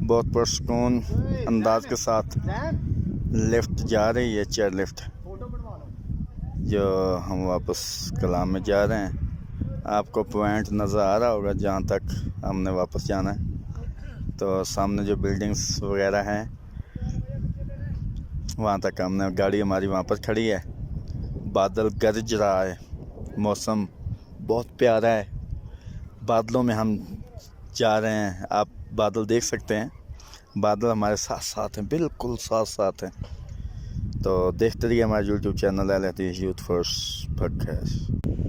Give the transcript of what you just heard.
बहुत पुरसकून अंदाज के साथ लिफ्ट जा रही है, चेयर लिफ्ट, जो हम वापस कलाम में जा रहे हैं। आपको पॉइंट नज़र आ रहा होगा जहाँ तक हमने वापस जाना है। तो सामने जो बिल्डिंग्स वगैरह हैं वहाँ तक हमने गाड़ी हमारी वहाँ पर खड़ी है। बादल गरज रहा है, मौसम बहुत प्यारा है। बादलों में हम जा रहे हैं, आप बादल देख सकते हैं। बादल हमारे साथ साथ हैं, बिल्कुल साथ साथ हैं। तो देखते रहिए हमारे YouTube channel youth first podcast.